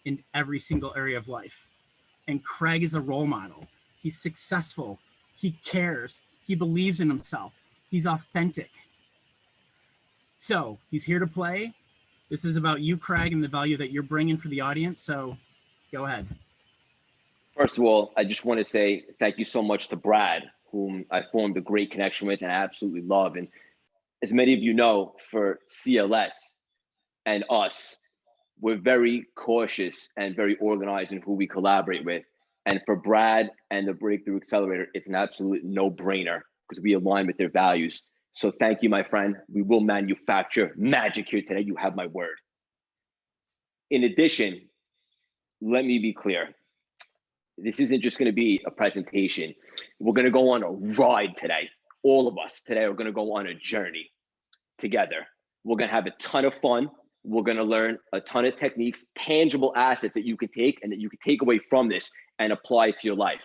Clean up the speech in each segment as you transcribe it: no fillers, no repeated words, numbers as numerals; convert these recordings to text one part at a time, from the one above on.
in every single area of life. And Craig is a role model. He's successful. He cares. He believes in himself. He's authentic. So he's here to play. This is about you, Craig, and the value that you're bringing for the audience. So go ahead. First of all, I just want to say thank you so much to Brad, whom I formed a great connection with and I absolutely love. And as many of you know, for CLS and us, we're very cautious and very organized in who we collaborate with. And for Brad and the Breakthrough Accelerator, it's an absolute no-brainer because we align with their values. So thank you, my friend. We will manufacture magic here today. You have my word. In addition, let me be clear. This isn't just going to be a presentation. We're going to go on a ride today. All of us today are going to go on a journey together. We're going to have a ton of fun. We're going to learn a ton of techniques, tangible assets that you can take and that you can take away from this and apply it to your life.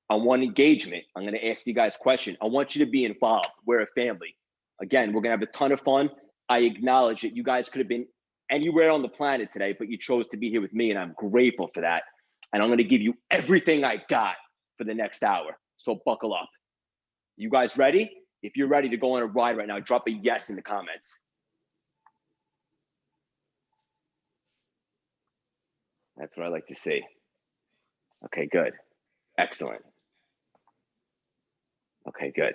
I want engagement. I'm going to ask you guys questions. I want you to be involved. We're a family. Again, we're going to have a ton of fun. I acknowledge that you guys could have been anywhere on the planet today, but you chose to be here with me, and I'm grateful for that. And I'm going to give you everything I got for the next hour. So buckle up. You guys ready? If you're ready to go on a ride right now, drop a yes in the comments. That's what I like to see. Okay, good. Excellent. Okay, good.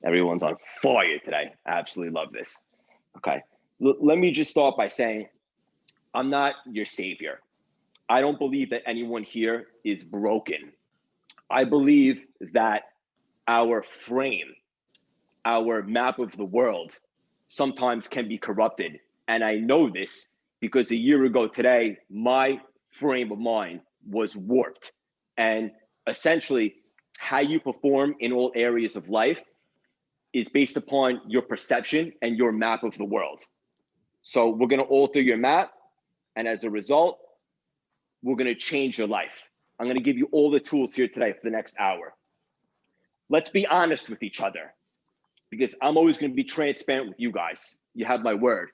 Everyone's on fire today. I absolutely love this. Okay, let me just start by saying I'm not your savior. I don't believe that anyone here is broken. I believe that our frame, our map of the world sometimes can be corrupted. And I know this because a year ago today, my frame of mind was warped. And essentially, how you perform in all areas of life is based upon your perception and your map of the world. So we're going to alter your map. And as a result, we're going to change your life. I'm going to give you all the tools here today for the next hour. Let's be honest with each other because I'm always going to be transparent with you guys. You have my word.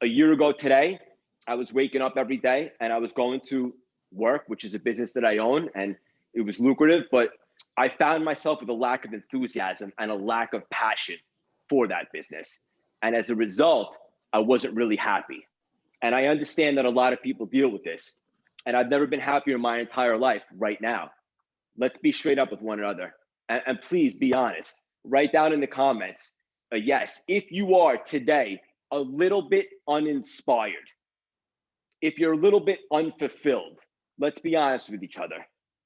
A year ago today, I was waking up every day and I was going to work, which is a business that I own, and it was lucrative, but I found myself with a lack of enthusiasm and a lack of passion for that business. And as a result, I wasn't really happy. And I understand that a lot of people deal with this. And I've never been happier in my entire life right now. Let's be straight up with one another. And please be honest. Write down in the comments a yes. If you are today a little bit uninspired, if you're a little bit unfulfilled, let's be honest with each other.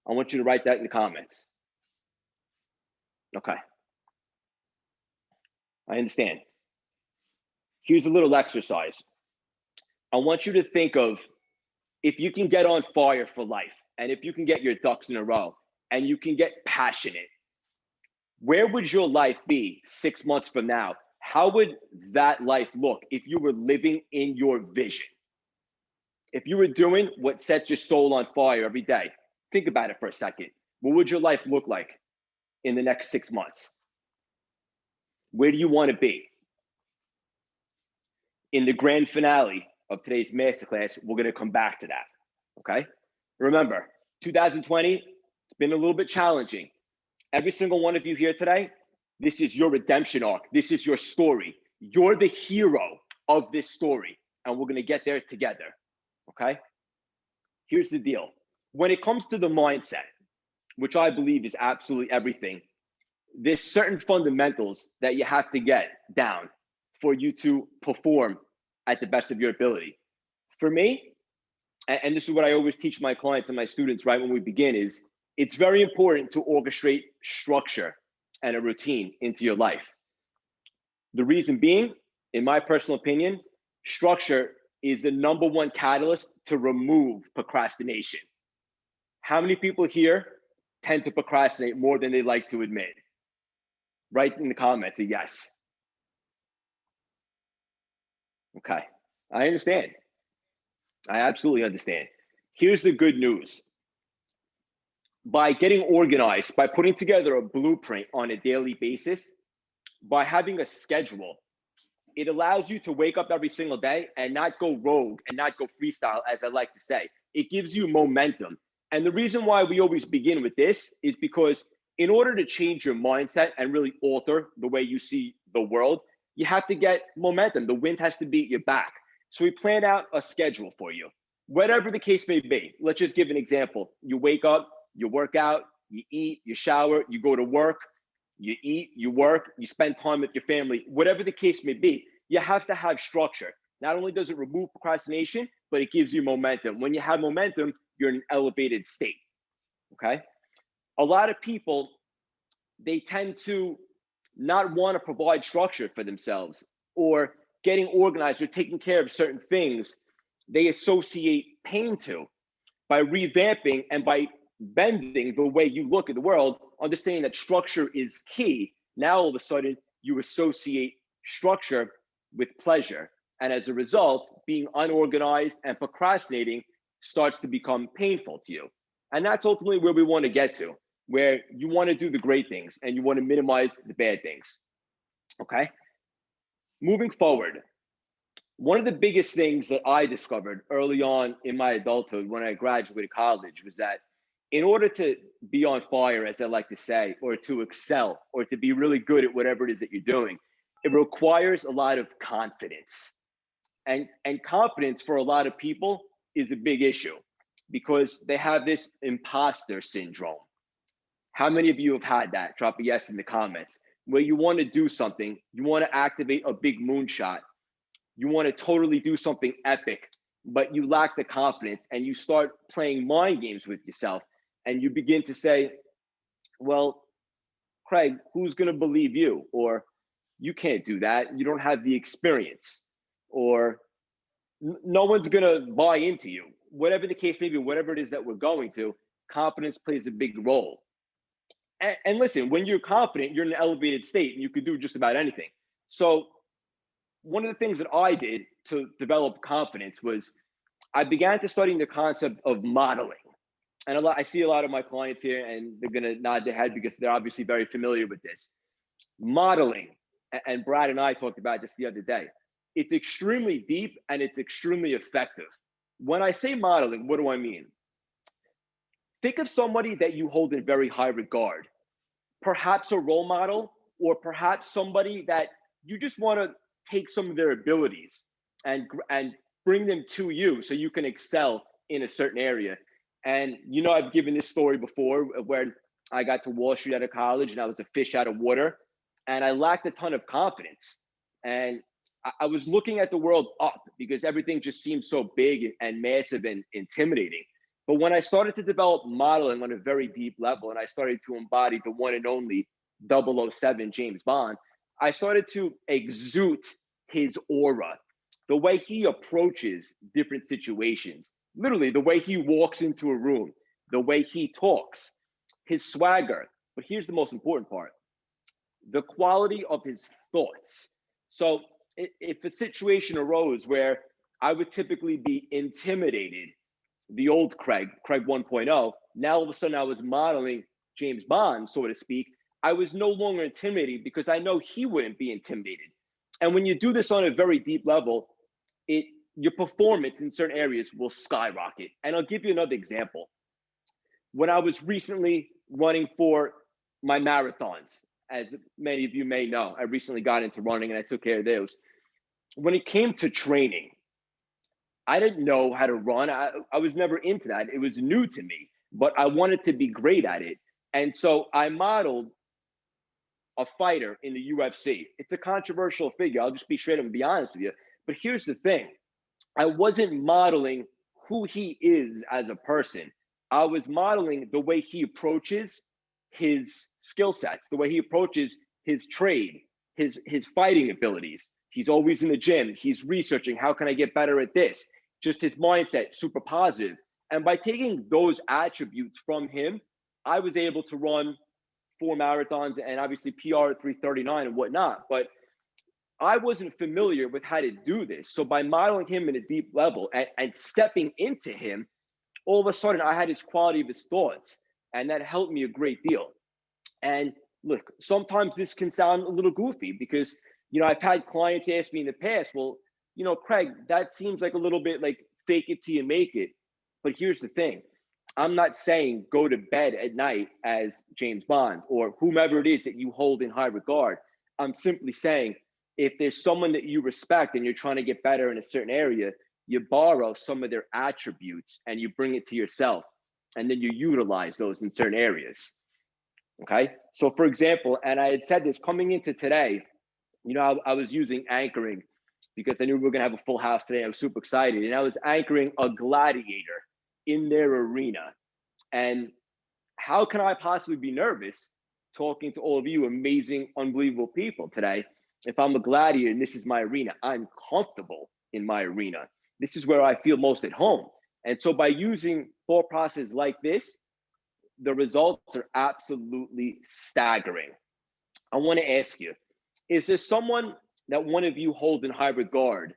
I want you to write that in the comments. Okay. I understand. Here's a little exercise. I want you to think of if you can get on fire for life and if you can get your ducks in a row and you can get passionate, where would your life be 6 months from now? How would that life look if you were living in your vision? If you were doing what sets your soul on fire every day, think about it for a second. What would your life look like in the next 6 months? Where do you want to be? In the grand finale of today's masterclass, we're going to come back to that, okay? Remember, 2020, it's been a little bit challenging. Every single one of you here today, this is your redemption arc. This is your story. You're the hero of this story, and we're going to get there together, okay? Here's the deal. When it comes to the mindset, which I believe is absolutely everything, there's certain fundamentals that you have to get down for you to perform at the best of your ability. For me, and this is what I always teach my clients and my students right when we begin, is it's very important to orchestrate structure and a routine into your life. The reason being, in my personal opinion, structure is the #1 catalyst to remove procrastination. How many people here tend to procrastinate more than they like to admit? Write in the comments a yes. Okay, I understand. I absolutely understand. Here's the good news. By getting organized, by putting together a blueprint on a daily basis, by having a schedule, it allows you to wake up every single day and not go rogue and not go freestyle, as I like to say. It gives you momentum. And the reason why we always begin with this is because in order to change your mindset and really alter the way you see the world, you have to get momentum. The wind has to be at your back. So we plan out a schedule for you, whatever the case may be. Let's just give an example. You wake up, you work out, you eat, you shower, you go to work, you eat, you work, you spend time with your family, whatever the case may be. You have to have structure. Not only does it remove procrastination, but it gives you momentum. When you have momentum, you're in an elevated state, okay? A lot of people, they tend to not want to provide structure for themselves, or getting organized or taking care of certain things they associate pain to. By revamping and by bending the way you look at the world, understanding that structure is key, now all of a sudden you associate structure with pleasure. And as a result, being unorganized and procrastinating starts to become painful to you. And that's ultimately where we want to get to, where you want to do the great things and you want to minimize the bad things. Okay? Moving forward, one of the biggest things that I discovered early on in my adulthood when I graduated college was that in order to be on fire, as I like to say, or to excel, or to be really good at whatever it is that you're doing, it requires a lot of confidence. And confidence for a lot of people is a big issue because they have this imposter syndrome. How many of you have had that? Drop a yes in the comments. Where you want to do something, you want to activate a big moonshot, you want to totally do something epic, but you lack the confidence and you start playing mind games with yourself and you begin to say, well, Craig, who's going to believe you? Or you can't do that. You don't have the experience. Or no one's going to buy into you. Whatever the case may be, whatever it is that we're going to, confidence plays a big role. And listen, when you're confident, you're in an elevated state and you can do just about anything. So one of the things that I did to develop confidence was I began to study the concept of modeling. And I see a lot of my clients here and they're going to nod their head because they're obviously very familiar with this. Modeling, and Brad and I talked about this the other day. It's extremely deep and it's extremely effective. When I say modeling, what do I mean? Think of somebody that you hold in very high regard, perhaps a role model, or perhaps somebody that you just want to take some of their abilities and bring them to you so you can excel in a certain area. And you know, I've given this story before where I got to Wall Street out of college and I was a fish out of water and I lacked a ton of confidence. And I was looking at the world up because everything just seemed so big and massive and intimidating. But when I started to develop modeling on a very deep level and I started to embody the one and only 007 James Bond, I started to exude his aura, the way he approaches different situations, literally the way he walks into a room, the way he talks, his swagger. But here's the most important part, the quality of his thoughts. So if a situation arose where I would typically be intimidated, the old Craig 1.0, now all of a sudden I was modeling James Bond, so to speak, I was no longer intimidated because I know he wouldn't be intimidated. And when you do this on a very deep level, your performance in certain areas will skyrocket. And I'll give you another example. When I was recently running for my marathons, as many of you may know, I recently got into running and I took care of those. When it came to training, I didn't know how to run. I was never into that. It was new to me, but I wanted to be great at it. And so I modeled a fighter in the UFC. It's a controversial figure. I'll just be straight up and be honest with you. But here's the thing. I wasn't modeling who he is as a person. I was modeling the way he approaches his skill sets, the way he approaches his trade, his fighting abilities. He's always in the gym. He's researching, how can I get better at this? Just his mindset, super positive. And by taking those attributes from him, I was able to run 4 marathons and obviously PR at 3:39 and whatnot. But I wasn't familiar with how to do this. So by modeling him in a deep level and stepping into him, all of a sudden I had his quality of his thoughts. And that helped me a great deal. And look, sometimes this can sound a little goofy because, you know, I've had clients ask me in the past, well, you know, Craig, that seems like a little bit like fake it till you make it. But here's the thing. I'm not saying go to bed at night as James Bond or whomever it is that you hold in high regard. I'm simply saying if there's someone that you respect and you're trying to get better in a certain area, you borrow some of their attributes and you bring it to yourself, and then you utilize those in certain areas. Okay. So for example, and I had said this coming into today, you know, I was using anchoring because I knew we were going to have a full house today. I was super excited. And I was anchoring a gladiator in their arena. And how can I possibly be nervous talking to all of you amazing, unbelievable people today if I'm a gladiator and this is my arena? I'm comfortable in my arena. This is where I feel most at home. And so by using thought process like this, the results are absolutely staggering. I want to ask you, is there someone that one of you hold in high regard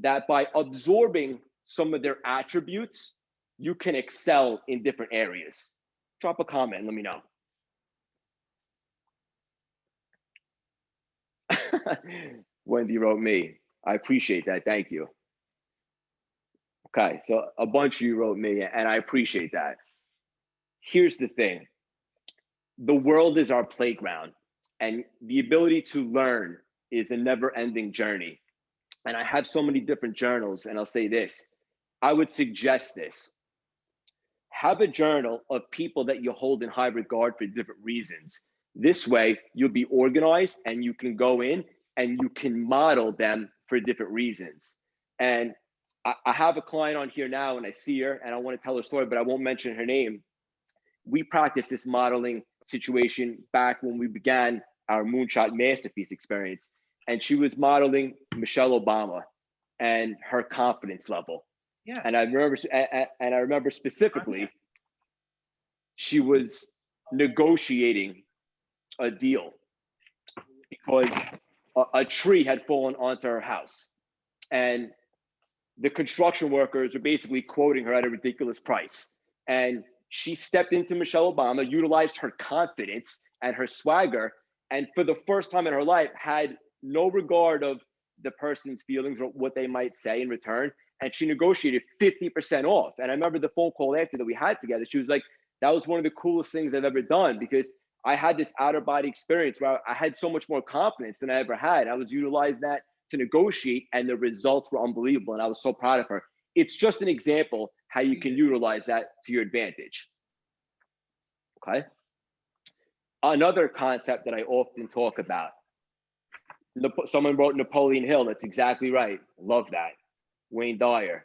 that by absorbing some of their attributes, you can excel in different areas? Drop a comment, let me know. Wendy wrote me. I appreciate that, thank you. Okay, so a bunch of you wrote me and I appreciate that. Here's the thing. The world is our playground and the ability to learn is a never-ending journey. And I have so many different journals, and I'll say this. I would suggest this. Have a journal of people that you hold in high regard for different reasons. This way, you'll be organized and you can go in and you can model them for different reasons. And I have a client on here now and I see her and I want to tell her story, but I won't mention her name. We practiced this modeling situation back when we began our Moonshot Masterpiece experience. And she was modeling Michelle Obama and her confidence level. Yeah. And I remember specifically, she was negotiating a deal because a tree had fallen onto her house. And the construction workers were basically quoting her at a ridiculous price. And she stepped into Michelle Obama, utilized her confidence and her swagger, and for the first time in her life had no regard of the person's feelings or what they might say in return. And she negotiated 50% off. And I remember the phone call after that we had together. She was like, that was one of the coolest things I've ever done because I had this out of body experience where I had so much more confidence than I ever had. I was utilizing that to negotiate and the results were unbelievable. And I was so proud of her. It's just an example how you can utilize that to your advantage. Okay. Another concept that I often talk about. Someone wrote Napoleon Hill. That's exactly right. Love that. Wayne Dyer.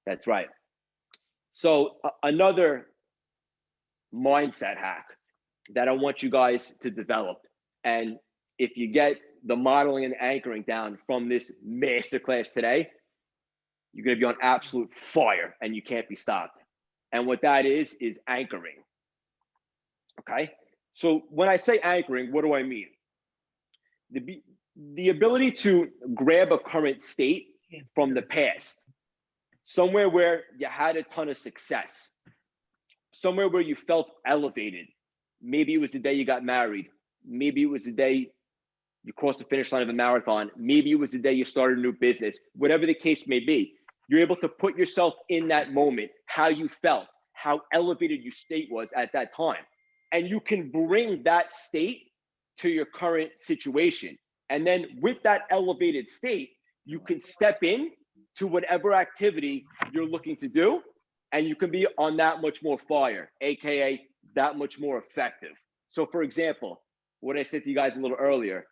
That's right. So another mindset hack that I want you guys to develop. And if you get the modeling and anchoring down from this masterclass today, you're going to be on absolute fire and you can't be stopped. And what that is anchoring. Okay. So when I say anchoring, what do I mean? The ability to grab a current state from the past, somewhere where you had a ton of success, somewhere where you felt elevated. Maybe it was the day you got married. Maybe it was the day you crossed the finish line of a marathon. Maybe it was the day you started a new business. Whatever the case may be, you're able to put yourself in that moment, how you felt, how elevated your state was at that time. And you can bring that state to your current situation. And then with that elevated state, you can step in to whatever activity you're looking to do, and you can be on that much more fire, AKA that much more effective. So for example, what I said to you guys a little earlier,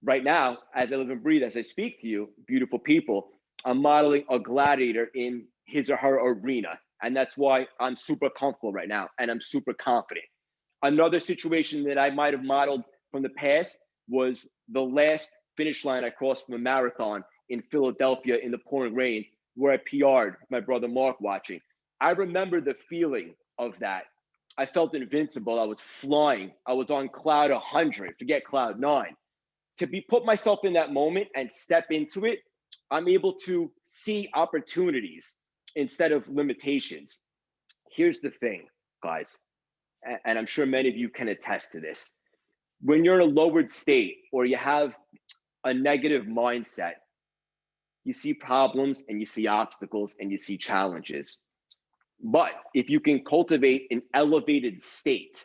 right now, as I live and breathe, as I speak to you, beautiful people, I'm modeling a gladiator in his or her arena. And that's why I'm super comfortable right now and I'm super confident. Another situation that I might have modeled from the past was the last finish line I crossed from a marathon in Philadelphia in the pouring rain, where I PR'd with my brother Mark watching. I remember the feeling of that. I felt invincible. I was flying. I was on cloud 100, forget cloud 9. To put myself in that moment and step into it, I'm able to see opportunities instead of limitations. Here's the thing, guys, and I'm sure many of you can attest to this. When you're in a lowered state or you have a negative mindset, you see problems and you see obstacles and you see challenges. But if you can cultivate an elevated state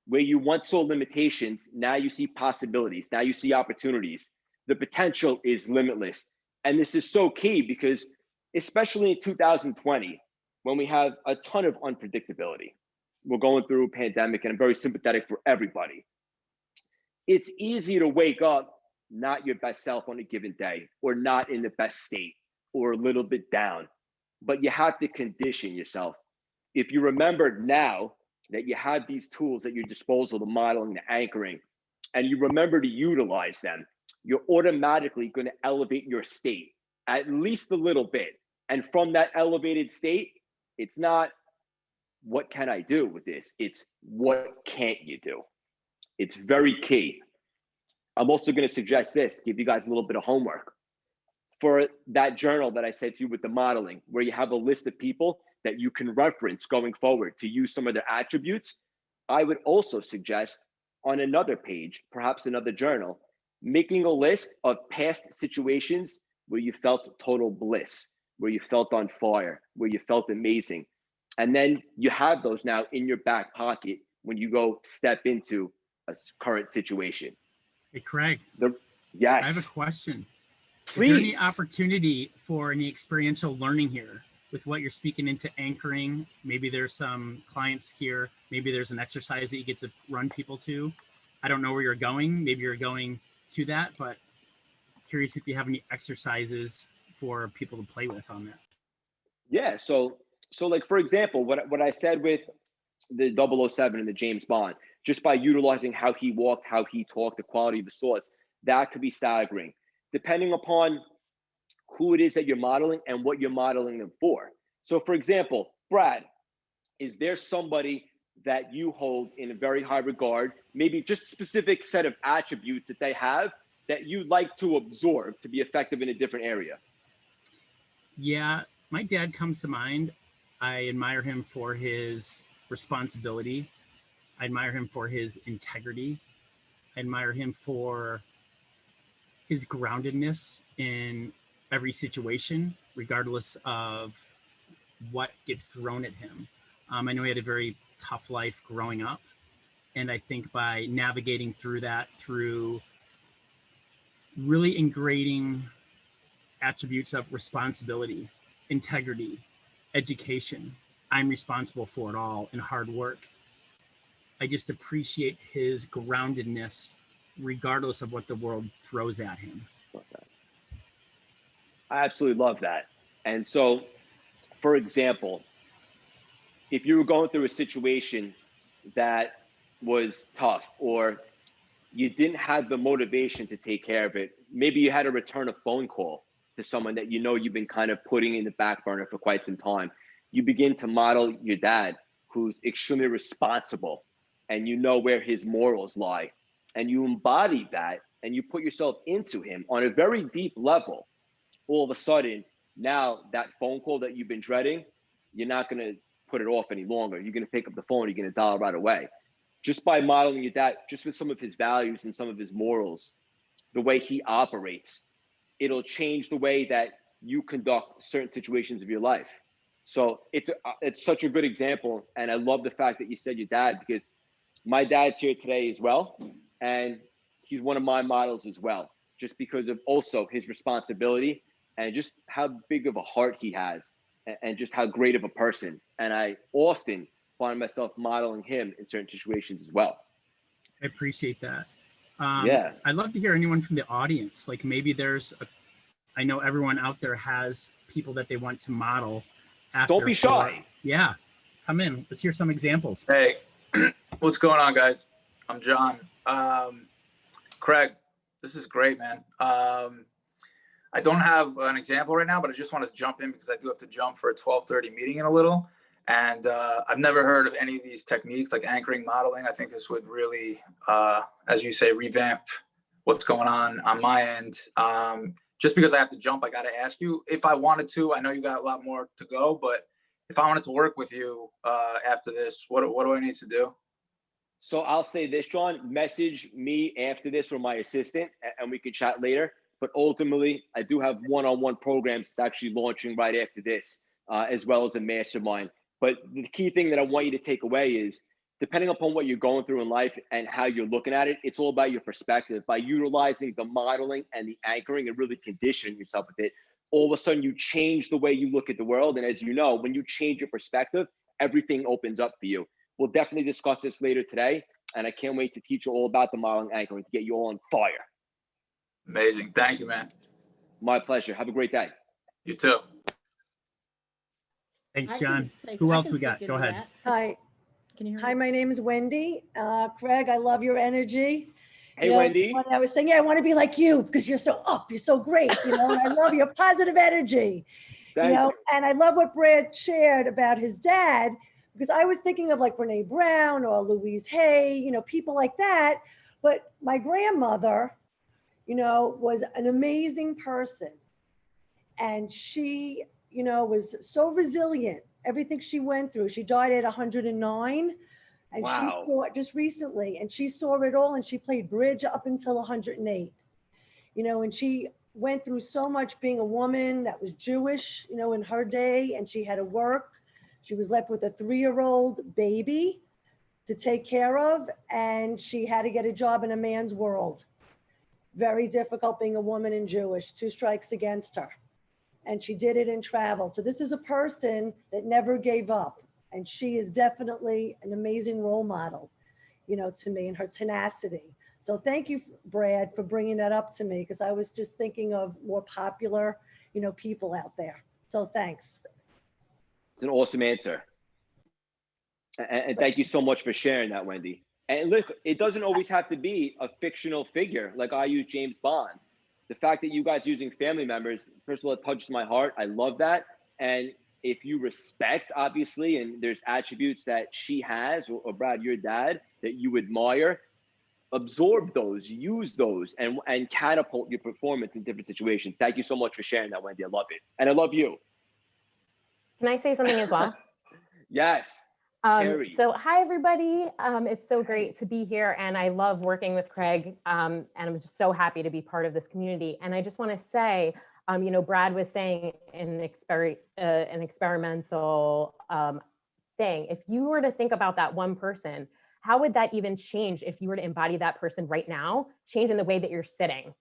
where you once saw limitations, now you see possibilities, now you see opportunities. The potential is limitless. And this is so key because, especially in 2020, when we have a ton of unpredictability, we're going through a pandemic, and I'm very sympathetic for everybody. It's easy to wake up not your best self on a given day, or not in the best state, or a little bit down. But you have to condition yourself. If you remember now that you have these tools at your disposal, the modeling, the anchoring, and you remember to utilize them, you're automatically going to elevate your state at least a little bit. And from that elevated state, it's not, what can I do with this? It's, what can't you do? It's very key. I'm also going to suggest this, give you guys a little bit of homework. For that journal that I said to you with the modeling, where you have a list of people that you can reference going forward to use some of their attributes, I would also suggest on another page, perhaps another journal, making a list of past situations where you felt total bliss, where you felt on fire, where you felt amazing. And then you have those now in your back pocket when you go step into a current situation. Hey, Craig. Yes. I have a question. Please. Is there any opportunity for any experiential learning here with what you're speaking into anchoring? Maybe there's some clients here. Maybe there's an exercise that you get to run people to. I don't know where you're going. Maybe you're going to that, but curious if you have any exercises for people to play with on that. Yeah. So like, for example, what I said with the 007 and the James Bond, just by utilizing how he walked, how he talked, the quality of his thoughts, that could be staggering, depending upon who it is that you're modeling and what you're modeling them for. So for example, Brad, is there somebody that you hold in a very high regard, maybe just a specific set of attributes that they have that you'd like to absorb to be effective in a different area? Yeah, my dad comes to mind. I admire him for his responsibility. I admire him for his integrity. I admire him for his groundedness in every situation, regardless of what gets thrown at him. I know he had a very tough life growing up. And I think by navigating through that, through really ingraining attributes of responsibility, integrity, education, I'm responsible for it all, and hard work, I just appreciate his groundedness regardless of what the world throws at him. I absolutely love that. And so, for example, if you were going through a situation that was tough, or you didn't have the motivation to take care of it, maybe you had to return a phone call to someone that you know you've been kind of putting in the back burner for quite some time, you begin to model your dad, who's extremely responsible, and you know where his morals lie, and you embody that, and you put yourself into him on a very deep level. All of a sudden, now that phone call that you've been dreading, you're not going to put it off any longer. You're going to pick up the phone, you're going to dial right away. Just by modeling your dad, just with some of his values and some of his morals, the way he operates, it'll change the way that you conduct certain situations of your life. So it's such a good example. And I love the fact that you said your dad, because my dad's here today as well. And he's one of my models as well, just because of also his responsibility and just how big of a heart he has, and just how great of a person. And I often find myself modeling him in certain situations as well. I appreciate that. Yeah. I'd love to hear anyone from the audience. Like maybe I know everyone out there has people that they want to model after. Don't be shy. Yeah, come in. Let's hear some examples. Hey, what's going on, guys? I'm John. Craig, this is great, man. I don't have an example right now, but I just want to jump in because I do have to jump for a 12:30 meeting in a little. And I've never heard of any of these techniques like anchoring, modeling. I think this would really, as you say, revamp what's going on my end. Just because I have to jump, I got to ask you if I wanted to. I know you got a lot more to go, but if I wanted to work with you after this, what do I need to do? So I'll say this, John, message me after this or my assistant, and we can chat later. But ultimately, I do have one-on-one programs that's actually launching right after this. as well as a mastermind. But the key thing that I want you to take away is, depending upon what you're going through in life and how you're looking at it, it's all about your perspective. By utilizing the modeling and the anchoring and really conditioning yourself with it, all of a sudden you change the way you look at the world. And as you know, when you change your perspective, everything opens up for you. We'll definitely discuss this later today. And I can't wait to teach you all about the modeling anchoring to get you all on fire. Amazing. Thank you, man. My pleasure. Have a great day. You too. Thanks, John. Who else we got? Go ahead. Hi. Can you hear me? Hi, my name is Wendy. Craig, I love your energy. Hey, You know, Wendy. when I was saying, yeah, I want to be like you because you're so up, you're so great, and I love your positive energy, Thank you. and I love what Brad shared about his dad, because I was thinking of like Brene Brown or Louise Hay, people like that. But my grandmother, was an amazing person. And she, was so resilient. Everything she went through, she died at 109. And Wow. she saw it just recently, and she saw it all, and she played bridge up until 108, and she went through so much being a woman that was Jewish, in her day, and she had to work. She was left with a 3-year-old baby to take care of, and she had to get a job in a man's world. Very difficult being a woman and Jewish, 2 strikes against her. And she did it and traveled. So this is a person that never gave up. And she is definitely an amazing role model, to me, and her tenacity. So thank you, Brad, for bringing that up to me, because I was just thinking of more popular, people out there. So thanks. It's an awesome answer. And thank you so much for sharing that, Wendy. And look, it doesn't always have to be a fictional figure. Like I use James Bond. The fact that you guys using family members, first of all, it touches my heart. I love that. And if you respect, obviously, and there's attributes that she has, or Brad, your dad, that you admire, absorb those, use those, and catapult your performance in different situations. Thank you so much for sharing that, Wendy. I love it. And I love you. Can I say something as well? Yes. Carrie. So hi, everybody. It's so great to be here, and I love working with Craig, and I'm just so happy to be part of this community. And I just want to say, Brad was saying an experimental thing. If you were to think about that one person, how would that even change if you were to embody that person right now, change in the way that you're sitting?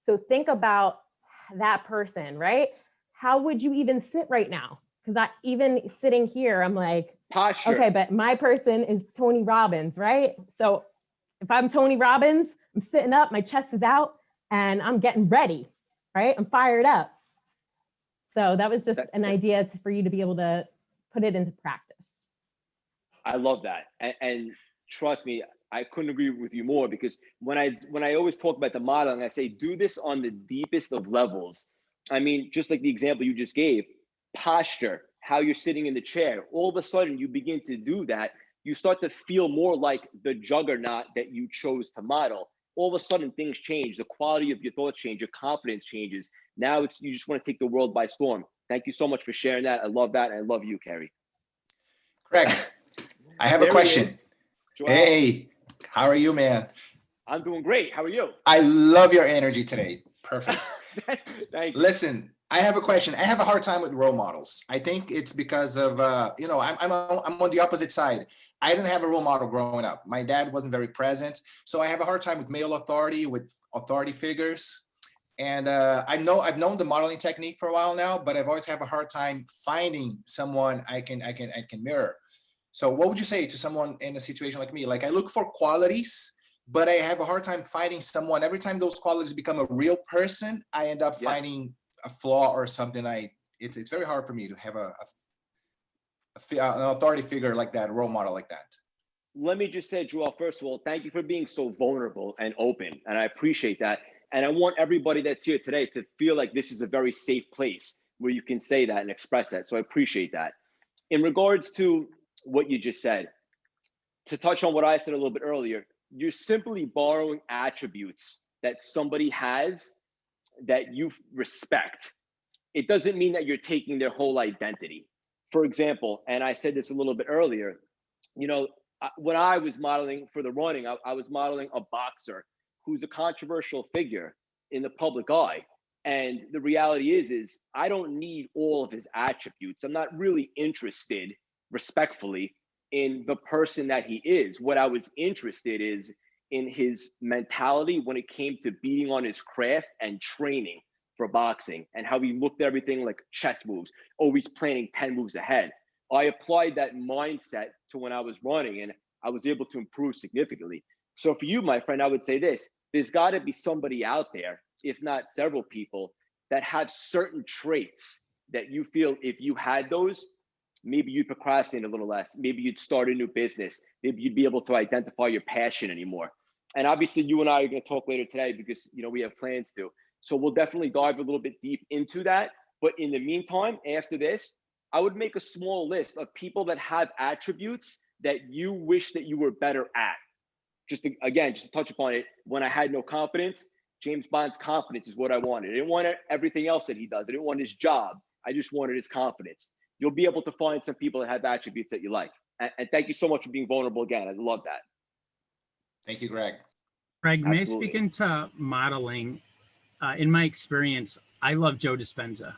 So think about that person, right? How would you even sit right now? Because even sitting here, I'm like, Posture. okay, but my person is Tony Robbins, right? So if I'm Tony Robbins, I'm sitting up, my chest is out, and I'm getting ready, right? I'm fired up. So that was just an idea for you to be able to put it into practice. I love that. And trust me, I couldn't agree with you more, because when I always talk about the modeling, I say, do this on the deepest of levels. I mean, just like the example you just gave, posture, how you're sitting in the chair, all of a sudden you begin to do that. You start to feel more like the juggernaut that you chose to model. All of a sudden things change. The quality of your thoughts change, your confidence changes. Now you just want to take the world by storm. Thank you so much for sharing that. I love that. And I love you, Carrie. Craig, I have a question. Hey, how are you, man? I'm doing great. How are you? I love your energy today. Perfect. Thank you. Listen, I have a question. I have a hard time with role models. I think it's because of, I'm on the opposite side. I didn't have a role model growing up. My dad wasn't very present. So I have a hard time with male authority, with authority figures. And I've known the modeling technique for a while now, but I've always have a hard time finding someone I can mirror. So what would you say to someone in a situation like me? Like, I look for qualities, but I have a hard time finding someone. Every time those qualities become a real person, I end up finding a flaw or something. It's very hard for me to have an authority figure like that, a role model like that. Let me just say, Joao, first of all, thank you for being so vulnerable and open. And I appreciate that. And I want everybody that's here today to feel like this is a very safe place where you can say that and express that. So I appreciate that. In regards to what you just said, to touch on what I said a little bit earlier, you're simply borrowing attributes that somebody has that you respect. It doesn't mean that you're taking their whole identity. For example, and I said this a little bit earlier, when I was modeling for the running, I was modeling a boxer who's a controversial figure in the public eye. And the reality is I don't need all of his attributes. I'm not really interested, respectfully, in the person that he is. What I was interested is in his mentality when it came to being on his craft and training for boxing, and how he looked at everything like chess moves, always planning 10 moves ahead. I applied that mindset to when I was running, and I was able to improve significantly. So for you, my friend, I would say this: there's got to be somebody out there, if not several people, that have certain traits that you feel if you had those, maybe you'd procrastinate a little less. Maybe you'd start a new business. Maybe you'd be able to identify your passion anymore. And obviously you and I are going to talk later today because, you know, we have plans to. So we'll definitely dive a little bit deep into that. But in the meantime, after this, I would make a small list of people that have attributes that you wish that you were better at. Just to touch upon it, when I had no confidence, James Bond's confidence is what I wanted. I didn't want everything else that he does. I didn't want his job. I just wanted his confidence. You'll be able to find some people that have attributes that you like. And thank you so much for being vulnerable again. I love that. Thank you, Greg. Greg, may I Absolutely. speak into modeling? In my experience, I love Joe Dispenza.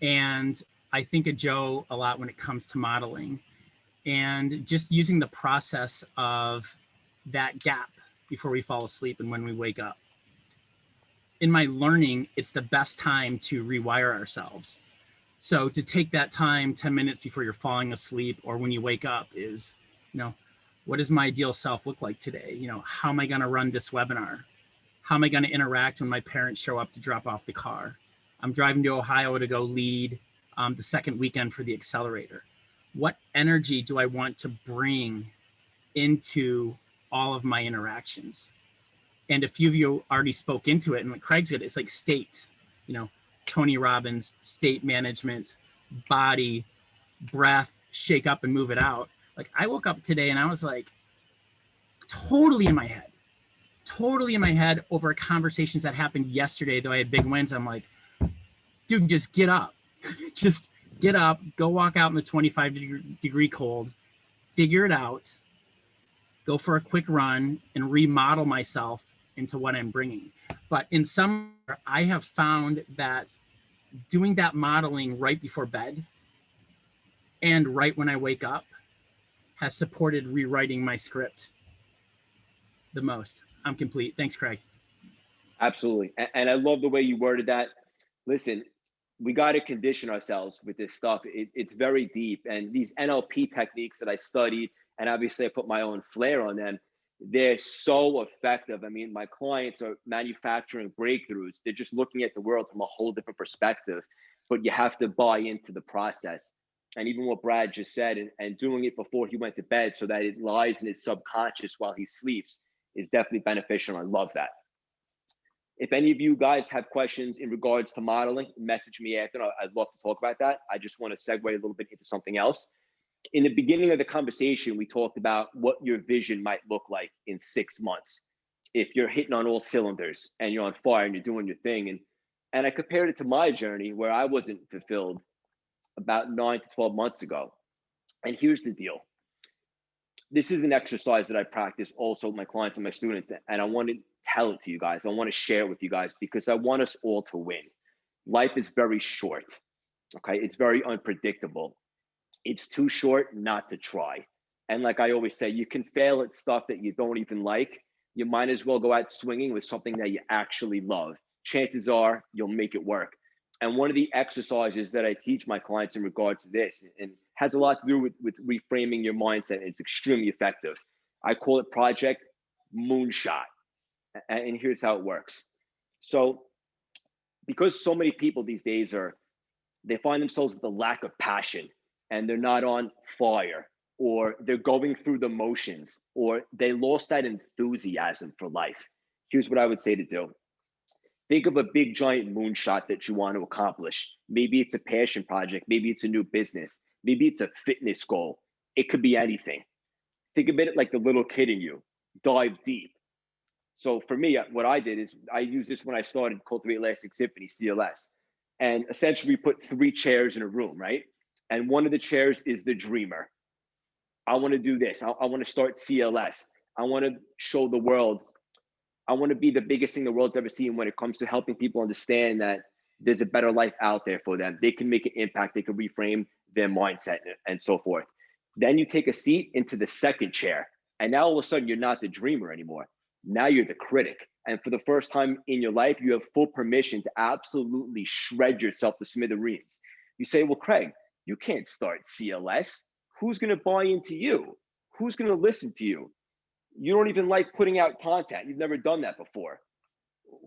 And I think of Joe a lot when it comes to modeling, and just using the process of that gap before we fall asleep and when we wake up. In my learning, it's the best time to rewire ourselves. So to take that time, 10 minutes before you're falling asleep or when you wake up is, you know, what does my ideal self look like today? You know, how am I going to run this webinar? How am I going to interact when my parents show up to drop off the car? I'm driving to Ohio to go lead the second weekend for the accelerator. What energy do I want to bring into all of my interactions? And a few of you already spoke into it, and like Craig said, it's like state, you know, Tony Robbins, state management, body, breath, shake up and move it out. Like I woke up today and I was like totally in my head over conversations that happened yesterday, though I had big wins. I'm like, dude, just get up. Just get up, go walk out in the 25-degree cold, figure it out, go for a quick run, and remodel myself into what I'm bringing. But in some, I have found that doing that modeling right before bed and right when I wake up has supported rewriting my script the most. I'm complete. Thanks, Craig. Absolutely. And I love the way you worded that. Listen, we got to condition ourselves with this stuff. It's very deep. And these NLP techniques that I studied, and obviously I put my own flair on them, they're so effective. I mean, my clients are manufacturing breakthroughs. They're just looking at the world from a whole different perspective, but you have to buy into the process. And even what Brad just said, and doing it before he went to bed so that it lies in his subconscious while he sleeps is definitely beneficial. I love that. If any of you guys have questions in regards to modeling, message me after. I'd love to talk about that. I just want to segue a little bit into something else. In the beginning of the conversation, we talked about what your vision might look like in 6 months. If you're hitting on all cylinders and you're on fire and you're doing your thing. And I compared it to my journey where I wasn't fulfilled about 9 to 12 months ago. And here's the deal. This is an exercise that I practice also with my clients and my students, and I want to tell it to you guys. I want to share it with you guys because I want us all to win. Life is very short, okay? It's very unpredictable. It's too short not to try. And like I always say, you can fail at stuff that you don't even like. You might as well go out swinging with something that you actually love. Chances are you'll make it work. And one of the exercises that I teach my clients in regards to this, and has a lot to do with reframing your mindset, it's extremely effective. I call it Project Moonshot. And here's how it works. So because so many people these days they find themselves with a lack of passion and they're not on fire, or they're going through the motions, or they lost that enthusiasm for life. Here's what I would say to do. Think of a big giant moonshot that you want to accomplish. Maybe it's a passion project. Maybe it's a new business. Maybe it's a fitness goal. It could be anything. Think of it like the little kid in you. Dive deep. So for me, what I did is I used this when I started Cultivate Elastic Symphony, CLS. And essentially we put 3 chairs in a room, right? And one of the chairs is the dreamer. I want to do this. I want to start CLS. I want to show the world I want to be the biggest thing the world's ever seen when it comes to helping people understand that there's a better life out there for them. They can make an impact. They can reframe their mindset and so forth. Then you take a seat into the second chair. And now all of a sudden, you're not the dreamer anymore. Now you're the critic. And for the first time in your life, you have full permission to absolutely shred yourself to smithereens. You say, well, Craig, you can't start CLS. Who's going to buy into you? Who's going to listen to you? You don't even like putting out content. You've never done that before.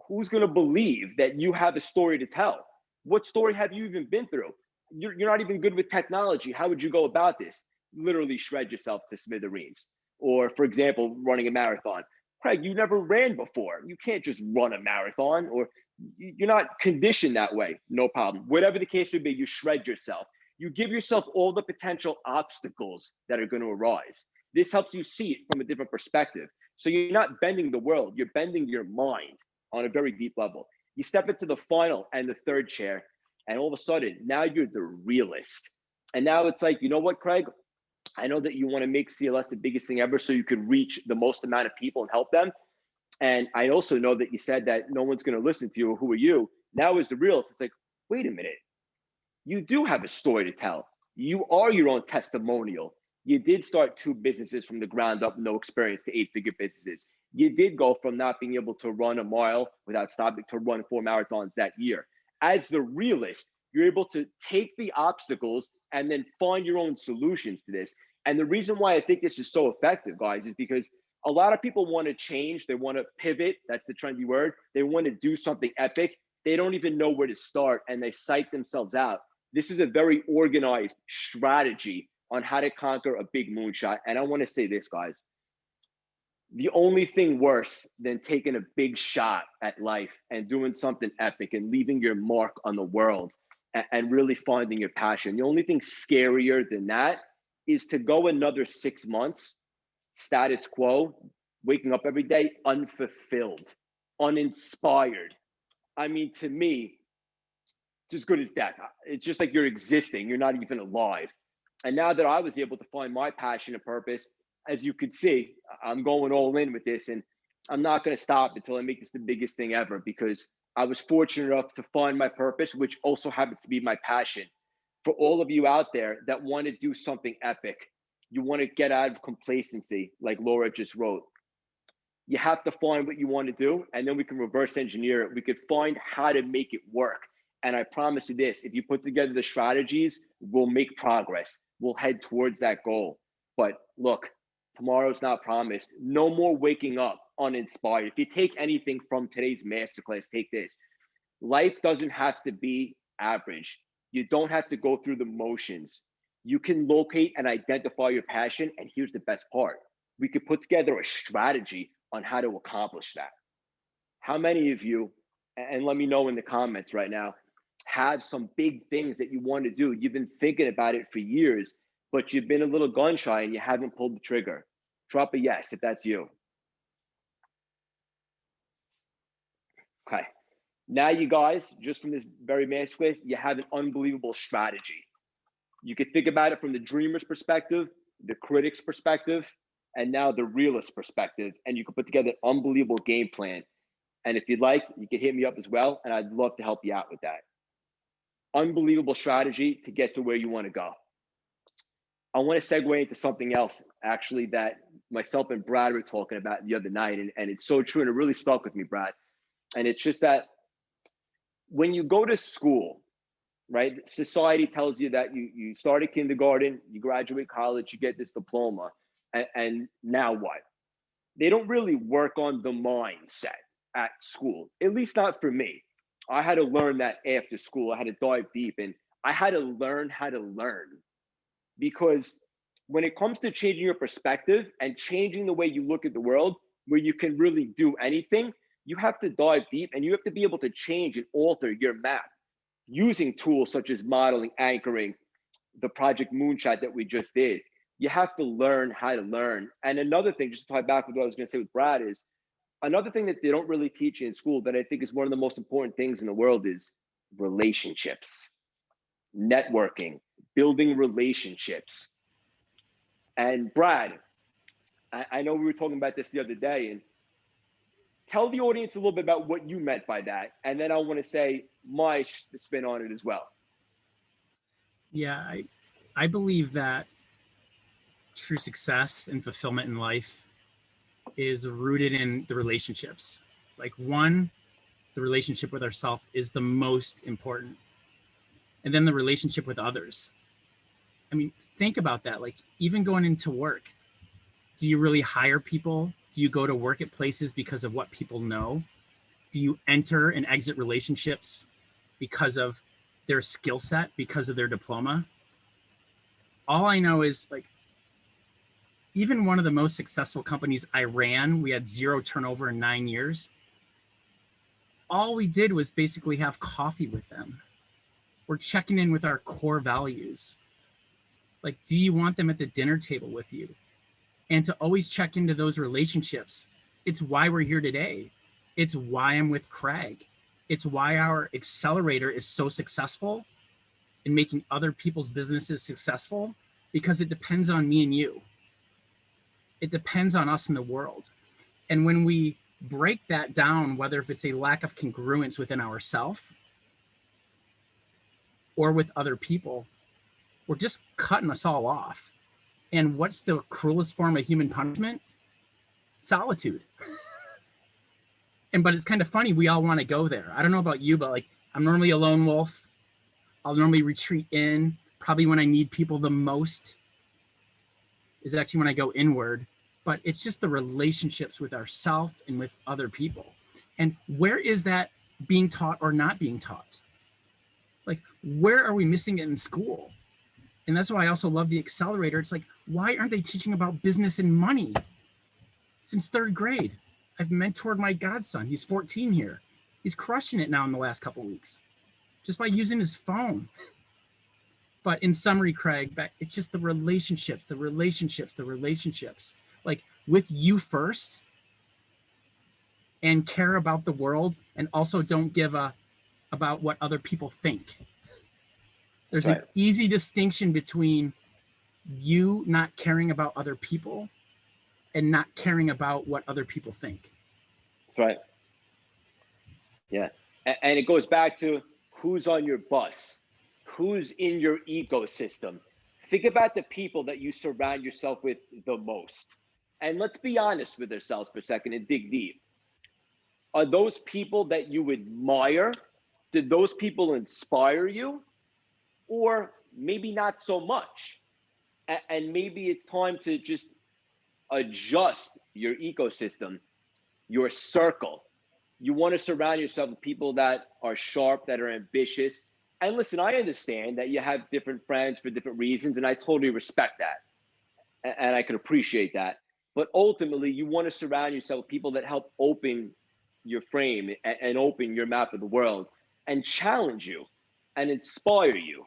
Who's going to believe that you have a story to tell? What story have you even been through? You're not even good with technology. How would you go about this? Literally shred yourself to smithereens. Or, for example, running a marathon. Craig, you never ran before. You can't just run a marathon, or you're not conditioned that way. No problem. Whatever the case would be, you shred yourself. You give yourself all the potential obstacles that are going to arise. This helps you see it from a different perspective. So you're not bending the world, you're bending your mind on a very deep level. You step into the final and the third chair, and all of a sudden, now you're the realist. And now it's like, you know what, Craig? I know that you want to make CLS the biggest thing ever so you could reach the most amount of people and help them. And I also know that you said that no one's going to listen to you. Who are you? Now as the realist, it's like, wait a minute. You do have a story to tell. You are your own testimonial. You did start 2 businesses from the ground up, no experience, to 8-figure businesses. You did go from not being able to run a mile without stopping to run 4 marathons that year. As the realist, you're able to take the obstacles and then find your own solutions to this. And the reason why I think this is so effective, guys, is because a lot of people want to change. They want to pivot. That's the trendy word. They want to do something epic. They don't even know where to start, and they psych themselves out. This is a very organized strategy on how to conquer a big moonshot. And I want to say this, guys. The only thing worse than taking a big shot at life and doing something epic and leaving your mark on the world and really finding your passion, the only thing scarier than that is to go another 6 months, status quo, waking up every day unfulfilled, uninspired. I mean, to me, it's as good as death. It's just like you're existing. You're not even alive. And now that I was able to find my passion and purpose, as you could see, I'm going all in with this, and I'm not going to stop until I make this the biggest thing ever, because I was fortunate enough to find my purpose, which also happens to be my passion. For all of you out there that want to do something epic, you want to get out of complacency, like Laura just wrote, you have to find what you want to do, and then we can reverse engineer it. We could find how to make it work. And I promise you this, if you put together the strategies, we'll make progress. We'll head towards that goal. But look, tomorrow's not promised. No more waking up uninspired. If you take anything from today's masterclass, take this. Life doesn't have to be average. You don't have to go through the motions. You can locate and identify your passion. And here's the best part. We could put together a strategy on how to accomplish that. How many of you, and let me know in the comments right now, have some big things that you want to do? You've been thinking about it for years, but you've been a little gun shy and you haven't pulled the trigger. Drop a yes if that's you. Okay. Now you guys, just from this very masterclass, you have an unbelievable strategy. You could think about it from the dreamer's perspective, the critic's perspective, and now the realist perspective, and you can put together an unbelievable game plan. And if you'd like, you can hit me up as well, and I'd love to help you out with that. Unbelievable strategy to get to where you want to go. I want to segue into something else, actually, that myself and Brad were talking about the other night, and it's so true, and it really stuck with me, Brad. And it's just that when you go to school, right, society tells you that you start at kindergarten, you graduate college, you get this diploma, and now what? They don't really work on the mindset at school, at least not for me. I had to learn that after school. I had to dive deep, and I had to learn how to learn. Because when it comes to changing your perspective and changing the way you look at the world, where you can really do anything, you have to dive deep, and you have to be able to change and alter your map using tools such as modeling, anchoring, the Project Moonshot that we just did. You have to learn how to learn. And another thing, just to tie back with what I was going to say with Brad, is another thing that they don't really teach you in school that I think is one of the most important things in the world is relationships, networking, building relationships. And Brad, I know we were talking about this the other day, and Tell the audience a little bit about what you meant by that, and then I want to say my spin on it as well. Yeah, I believe that true success and fulfillment in life is rooted in the relationships. Like, one, the relationship with ourselves is the most important. And then the relationship with others. I mean, think about that. Like, even going into work, do you really hire people? Do you go to work at places because of what people know? Do you enter and exit relationships because of their skill set, because of their diploma? All I know is, like, even one of the most successful companies I ran, we had 0 turnover in 9 years. All we did was basically have coffee with them. We're checking in with our core values. Like, do you want them at the dinner table with you? And to always check into those relationships. It's why we're here today. It's why I'm with Craig. It's why our accelerator is so successful in making other people's businesses successful, because it depends on me and you. It depends on us in the world. And when we break that down, whether if it's a lack of congruence within ourselves or with other people, we're just cutting us all off. And what's the cruelest form of human punishment? Solitude. But it's kind of funny, we all want to go there. I don't know about you, but like, I'm normally a lone wolf. I'll normally retreat in. Probably when I need people the most is actually when I go inward. But it's just the relationships with ourselves and with other people. And where is that being taught or not being taught? Like, where are we missing it in school? And that's why I also love the accelerator. It's like, why aren't they teaching about business and money since 3rd grade? I've mentored my godson. He's 14 here. He's crushing it now in the last couple of weeks, just by using his phone. But in summary, Craig, it's just the relationships, the relationships, the relationships. Like, with you first, and care about the world, and also don't give a about what other people think. There's an easy distinction between you not caring about other people and not caring about what other people think. That's right. Yeah. And it goes back to who's on your bus, who's in your ecosystem. Think about the people that you surround yourself with the most. And let's be honest with ourselves for a second and dig deep. Are those people that you admire? Did those people inspire you? Or maybe not so much? And maybe it's time to just adjust your ecosystem, your circle. You want to surround yourself with people that are sharp, that are ambitious. And listen, I understand that you have different friends for different reasons, and I totally respect that. And I can appreciate that. But ultimately, you want to surround yourself with people that help open your frame and open your map of the world and challenge you and inspire you.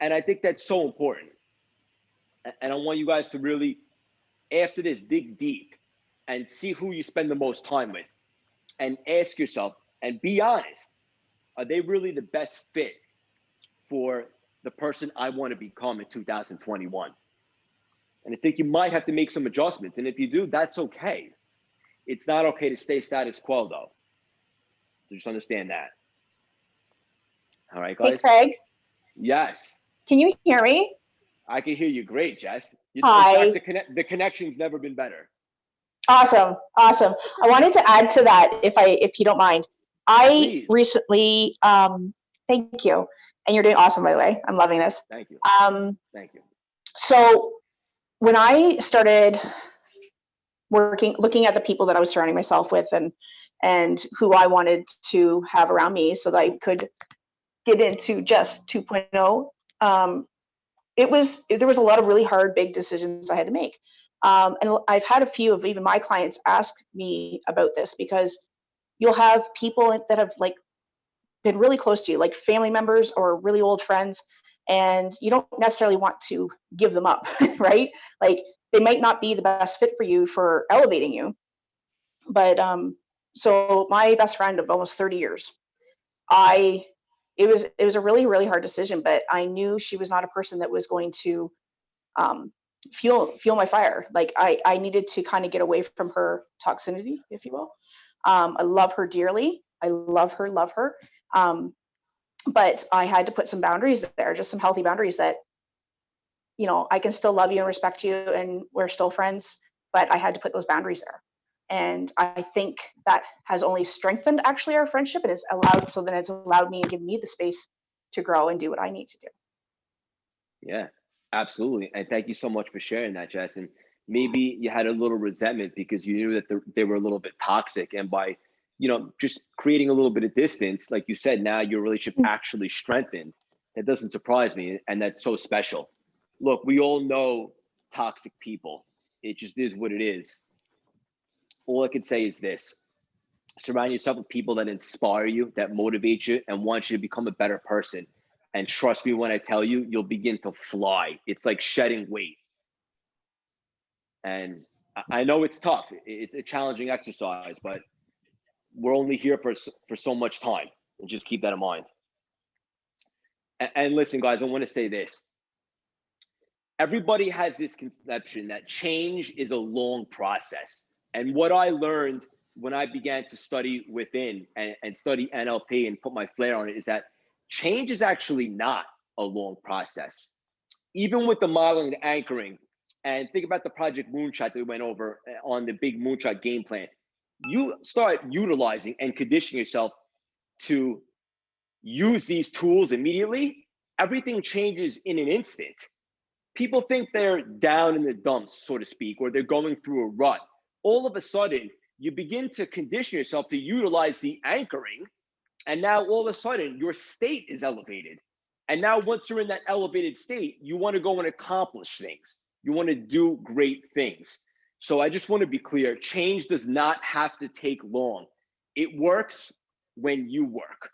And I think that's so important. And I want you guys to really, after this, dig deep and see who you spend the most time with and ask yourself and be honest, are they really the best fit for the person I want to become in 2021? And I think you might have to make some adjustments. And if you do, that's okay. It's not okay to stay status quo, though. So just understand that. All right, guys? Hey, Craig. Yes. Can you hear me? I can hear you great, Jess. Hi. In fact, the connection's never been better. Awesome. Awesome. I wanted to add to that, if you don't mind. Please. Recently, thank you. And you're doing awesome, by the way. I'm loving this. Thank you. Thank you. So when I started looking at the people that I was surrounding myself with and who I wanted to have around me so that I could get into just 2.0, there was a lot of really hard, big decisions I had to make. And I've had a few of even my clients ask me about this, because you'll have people that have like been really close to you, like family members or really old friends, and you don't necessarily want to give them up, right? Like, they might not be the best fit for you for elevating you. But so my best friend of almost 30 years, it was a really, really hard decision, but I knew she was not a person that was going to fuel my fire. Like I needed to kind of get away from her toxicity, if you will. I love her dearly. I love her. But I had to put some boundaries there, just some healthy boundaries that, you know, I can still love you and respect you and we're still friends, but I had to put those boundaries there. And I think that has only strengthened actually our friendship, and it's allowed me and given me the space to grow and do what I need to do. Yeah, absolutely. And thank you so much for sharing that, Jess. And maybe you had a little resentment because you knew that they were a little bit toxic. And by, you know, just creating a little bit of distance, like you said, now your relationship actually strengthened. That doesn't surprise me. And that's so special. Look, we all know toxic people. It just is what it is. All I can say is this: surround yourself with people that inspire you, that motivate you, and want you to become a better person. And trust me when I tell you, you'll begin to fly. It's like shedding weight. And I know it's tough. It's a challenging exercise, but we're only here for so much time. And just keep that in mind. And listen, guys, I want to say this. Everybody has this conception that change is a long process. And what I learned when I began to study within and study NLP and put my flair on it is that change is actually not a long process. Even with the modeling and anchoring, and think about the Project Moonshot that we went over on the big Moonshot game plan. You start utilizing and conditioning yourself to use these tools immediately, everything changes in an instant. People think they're down in the dumps, so to speak, or they're going through a rut. All of a sudden, you begin to condition yourself to utilize the anchoring, and now all of a sudden, your state is elevated. And now once you're in that elevated state, you want to go and accomplish things. You want to do great things. So I just want to be clear, change does not have to take long. It works when you work.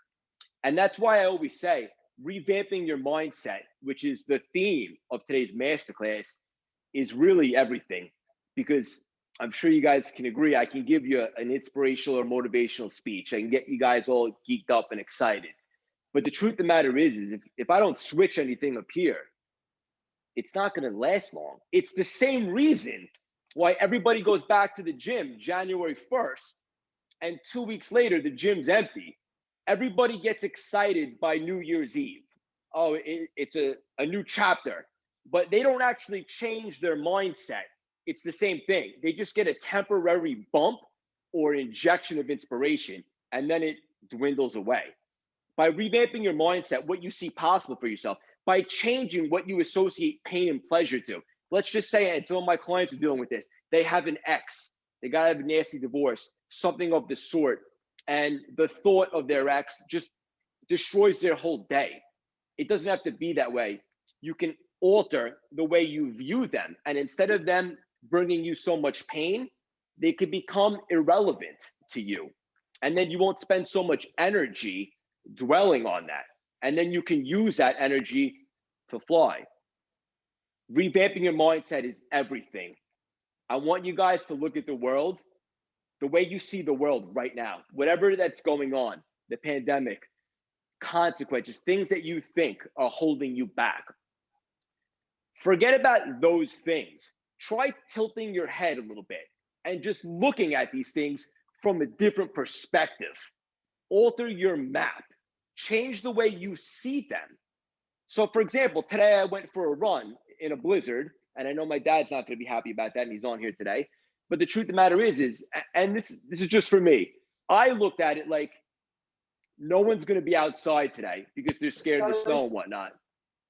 And that's why I always say, revamping your mindset, which is the theme of today's masterclass, is really everything. Because I'm sure you guys can agree, I can give you an inspirational or motivational speech. I can get you guys all geeked up and excited. But the truth of the matter is if I don't switch anything up here, it's not going to last long. It's the same reason why everybody goes back to the gym January 1st, and 2 weeks later, the gym's empty. Everybody gets excited by New Year's Eve. Oh, it's a new chapter, but they don't actually change their mindset. It's the same thing. They just get a temporary bump or injection of inspiration, and then it dwindles away. By revamping your mindset, what you see possible for yourself, by changing what you associate pain and pleasure to. Let's just say, and some of my clients are dealing with this, they have an ex, they got to have a nasty divorce, something of the sort, and the thought of their ex just destroys their whole day. It doesn't have to be that way. You can alter the way you view them, and instead of them bringing you so much pain, they could become irrelevant to you. And then you won't spend so much energy dwelling on that. And then you can use that energy to fly. Revamping your mindset is everything. I want you guys to look at the world the way you see the world right now, whatever that's going on, the pandemic, consequences, things that you think are holding you back. Forget about those things. Try tilting your head a little bit and just looking at these things from a different perspective. Alter your map. Change the way you see them. So for example, today I went for a run in a blizzard, and I know my dad's not going to be happy about that, and he's on here today. But the truth of the matter is, and this is just for me, I looked at it like no one's going to be outside today because they're scared of the snow and whatnot.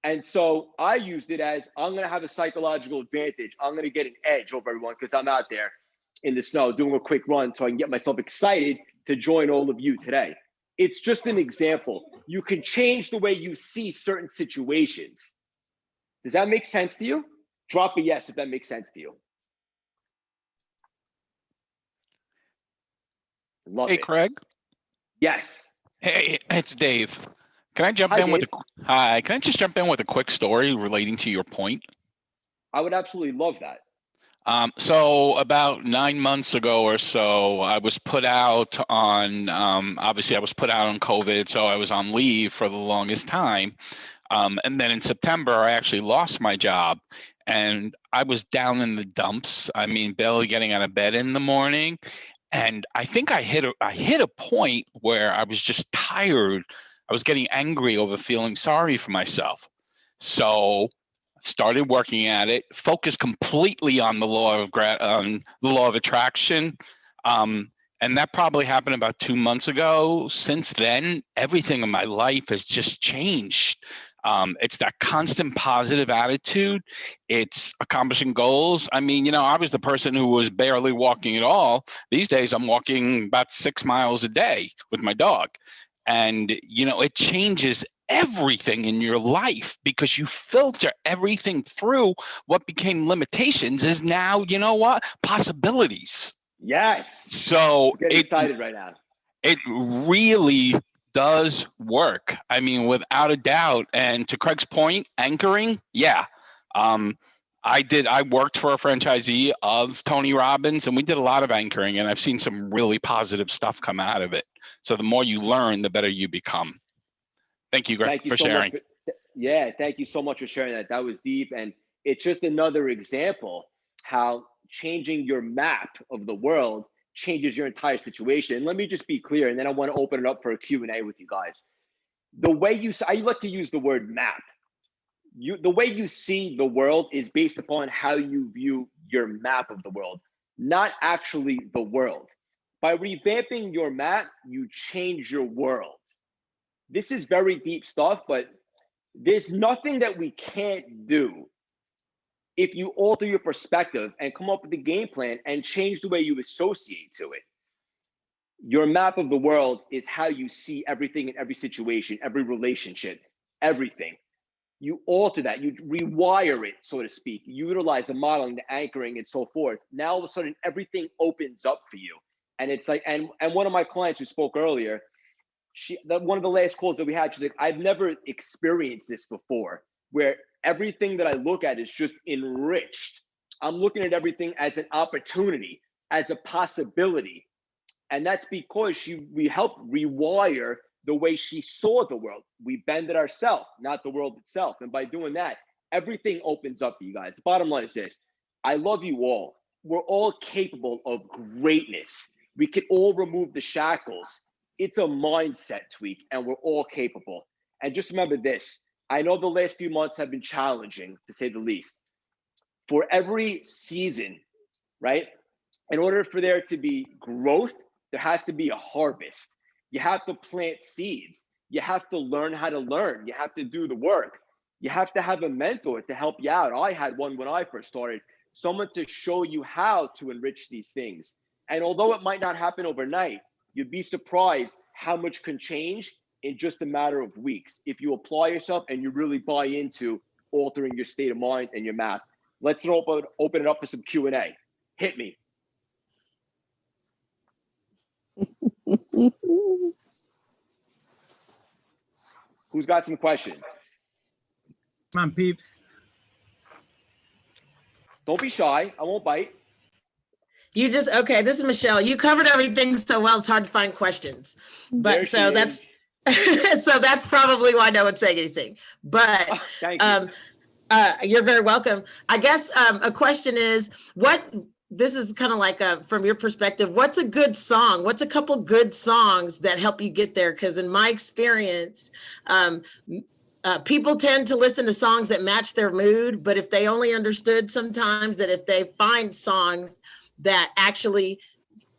And so I used it as, I'm going to have a psychological advantage. I'm going to get an edge over everyone because I'm out there in the snow doing a quick run so I can get myself excited to join all of you today. It's just an example. You can change the way you see certain situations. Does that make sense to you? Drop a yes if that makes sense to you. Love Hey, it. Craig. Yes. Hey, it's Dave. Can I jump Hi, in with Dave. hi? Can I just jump in with a quick story relating to your point? I would absolutely love that. So about 9 months ago or so, I was put out on, obviously I was put out on COVID, so I was on leave for the longest time. And then in September, I actually lost my job. and I was down in the dumps. I mean, barely getting out of bed in the morning. And I think I hit a point where I was just tired. I was getting angry over feeling sorry for myself. So started working at it, focused completely on the law of attraction. And that probably happened about 2 months ago. Since then, everything in my life has just changed. It's that constant positive attitude. It's accomplishing goals. I mean, you know, I was the person who was barely walking at all. These days, I'm walking about 6 miles a day with my dog. And, you know, it changes everything in your life because you filter everything through. What became limitations is now, you know what, possibilities. Yes. So I'm getting excited right now. It really does work. I mean, without a doubt. And to Craig's point, anchoring, yeah. I worked for a franchisee of Tony Robbins, and we did a lot of anchoring, and I've seen some really positive stuff come out of it. So the more you learn, the better you become. Thank you, Greg, for sharing. Yeah, thank you so much for sharing that. That was deep. And it's just another example how changing your map of the world changes your entire situation. And let me just be clear, and then I want to open it up for a Q&A with you guys. The way I like to use the word map. The way you see the world is based upon how you view your map of the world, not actually the world. By revamping your map, you change your world. This is very deep stuff, but there's nothing that we can't do if you alter your perspective and come up with a game plan and change the way you associate to it. Your map of the world is how you see everything in every situation, every relationship, everything. You alter that, you rewire it, so to speak. You utilize the modeling, the anchoring, and so forth. Now, all of a sudden, everything opens up for you. And it's like, and one of my clients who spoke earlier, one of the last calls that we had, she's like, I've never experienced this before, where everything that I look at is just enriched. I'm looking at everything as an opportunity, as a possibility. And that's because we helped rewire the way she saw the world. We bend it ourselves, not the world itself. And by doing that, everything opens up for you guys. The bottom line is this: I love you all. We're all capable of greatness. We can all remove the shackles. It's a mindset tweak, and we're all capable. And just remember this: I know the last few months have been challenging, to say the least. For every season, right, in order for there to be growth, there has to be a harvest. You have to plant seeds. You have to learn how to learn. You have to do the work. You have to have a mentor to help you out. I had one when I first started, someone to show you how to enrich these things. And although it might not happen overnight, you'd be surprised how much can change in just a matter of weeks if you apply yourself and you really buy into altering your state of mind and your map. Let's open it up for some Q&A. Hit me. Who's got some questions? Come on, peeps. Don't be shy. I won't bite. Okay, this is Michelle. You covered everything so well, it's hard to find questions. But so that's so that's probably why no one's saying anything. But thank you. You're very welcome. I guess a question is, this is kind of like from your perspective, what's a good song? What's a couple good songs that help you get there? Because in my experience, people tend to listen to songs that match their mood, but if they only understood sometimes that if they find songs that actually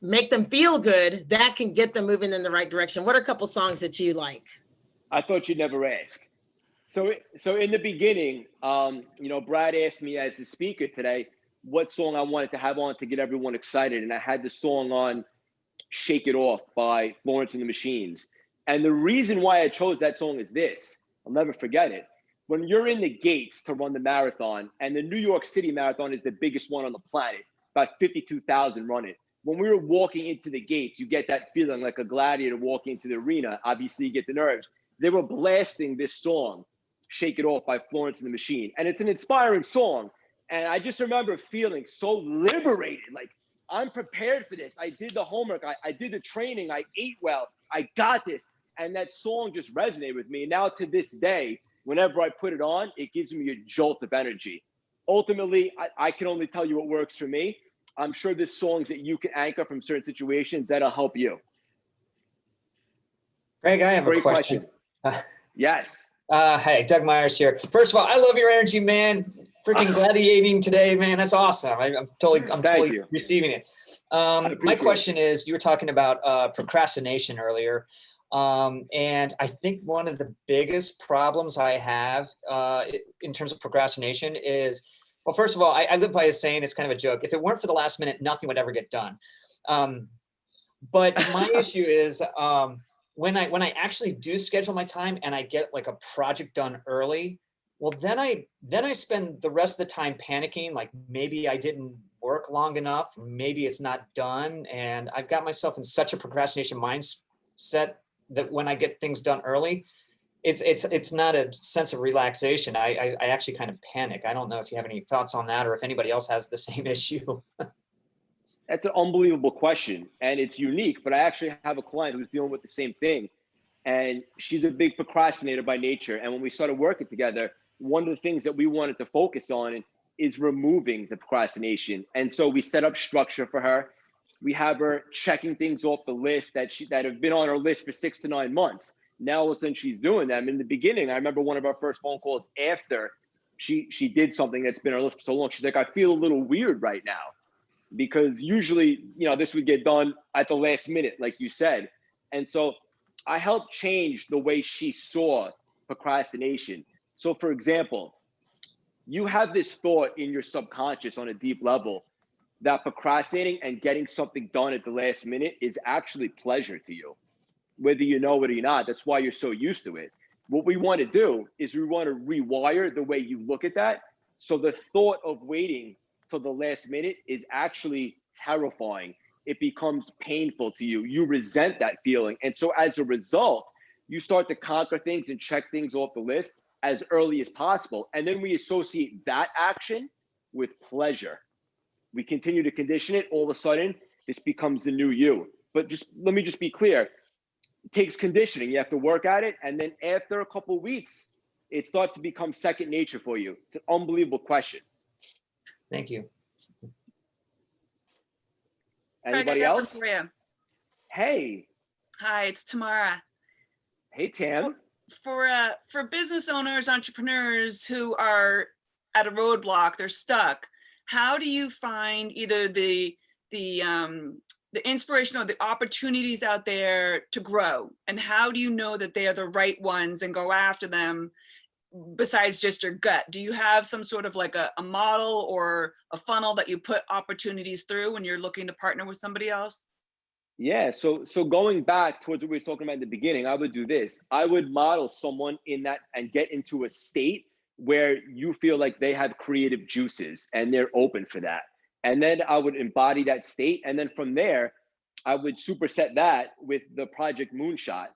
make them feel good, that can get them moving in the right direction. What are a couple songs that you like? I thought you'd never ask. So in the beginning, Brad asked me as the speaker today what song I wanted to have on to get everyone excited. And I had the song on Shake It Off by Florence and the Machines. And the reason why I chose that song is this: I'll never forget it. When you're in the gates to run the marathon, and the New York City Marathon is the biggest one on the planet, about 52,000 run it. When we were walking into the gates, you get that feeling like a gladiator walking into the arena. Obviously, you get the nerves. They were blasting this song, Shake It Off by Florence and the Machine. And it's an inspiring song. And I just remember feeling so liberated. Like, I'm prepared for this. I did the homework. I did the training. I ate well. I got this. And that song just resonated with me. And now to this day, whenever I put it on, it gives me a jolt of energy. ultimately, I can only tell you what works for me. I'm sure there's songs that you can anchor from certain situations that'll help you. Greg, I have Great a question. Yes. Hey, Doug Meyers here. First of all, I love your energy, man. Freaking gladiating today, man. That's awesome. I'm totally receiving it. My question is, you were talking about procrastination earlier. And I think one of the biggest problems I have in terms of procrastination is, well, first of all, I live by a saying, it's kind of a joke. If it weren't for the last minute, nothing would ever get done. But my issue is when I actually do schedule my time and I get like a project done early, well, then I spend the rest of the time panicking, like maybe I didn't work long enough, maybe it's not done. And I've got myself in such a procrastination mindset that when I get things done early, it's not a sense of relaxation. I actually kind of panic. I don't know if you have any thoughts on that or if anybody else has the same issue. That's an unbelievable question, and it's unique, but I actually have a client who's dealing with the same thing, and she's a big procrastinator by nature. And when we started working together, one of the things that we wanted to focus on is removing the procrastination. And so we set up structure for her. We have her checking things off the list that have been on her list for 6 to 9 months. Now, all of a sudden, she's doing them. In the beginning, I remember one of our first phone calls after she did something that's been on her list for so long. She's like, I feel a little weird right now, because usually, this would get done at the last minute, like you said. And so I helped change the way she saw procrastination. So for example, you have this thought in your subconscious on a deep level that procrastinating and getting something done at the last minute is actually pleasure to you, whether you know it or not. That's why you're so used to it. What we want to do is we want to rewire the way you look at that. So the thought of waiting till the last minute is actually terrifying. It becomes painful to you. You resent that feeling. And so as a result, you start to conquer things and check things off the list as early as possible. And then we associate that action with pleasure. We continue to condition it. All of a sudden, this becomes the new you. But let me just be clear. It takes conditioning. You have to work at it. And then after a couple of weeks, it starts to become second nature for you. It's an unbelievable question. Thank you. Anybody Craig, I got else? one for you. Hey. Hi, it's Tamara. Hey, Tam. For business owners, entrepreneurs who are at a roadblock, they're stuck. How do you find either the inspiration or the opportunities out there to grow? And how do you know that they are the right ones and go after them besides just your gut? Do you have some sort of like a model or a funnel that you put opportunities through when you're looking to partner with somebody else? Yeah, so going back towards what we were talking about in the beginning, I would do this. I would model someone in that and get into a state where you feel like they have creative juices and they're open for that. And then I would embody that state. And then from there, I would superset that with the Project Moonshot,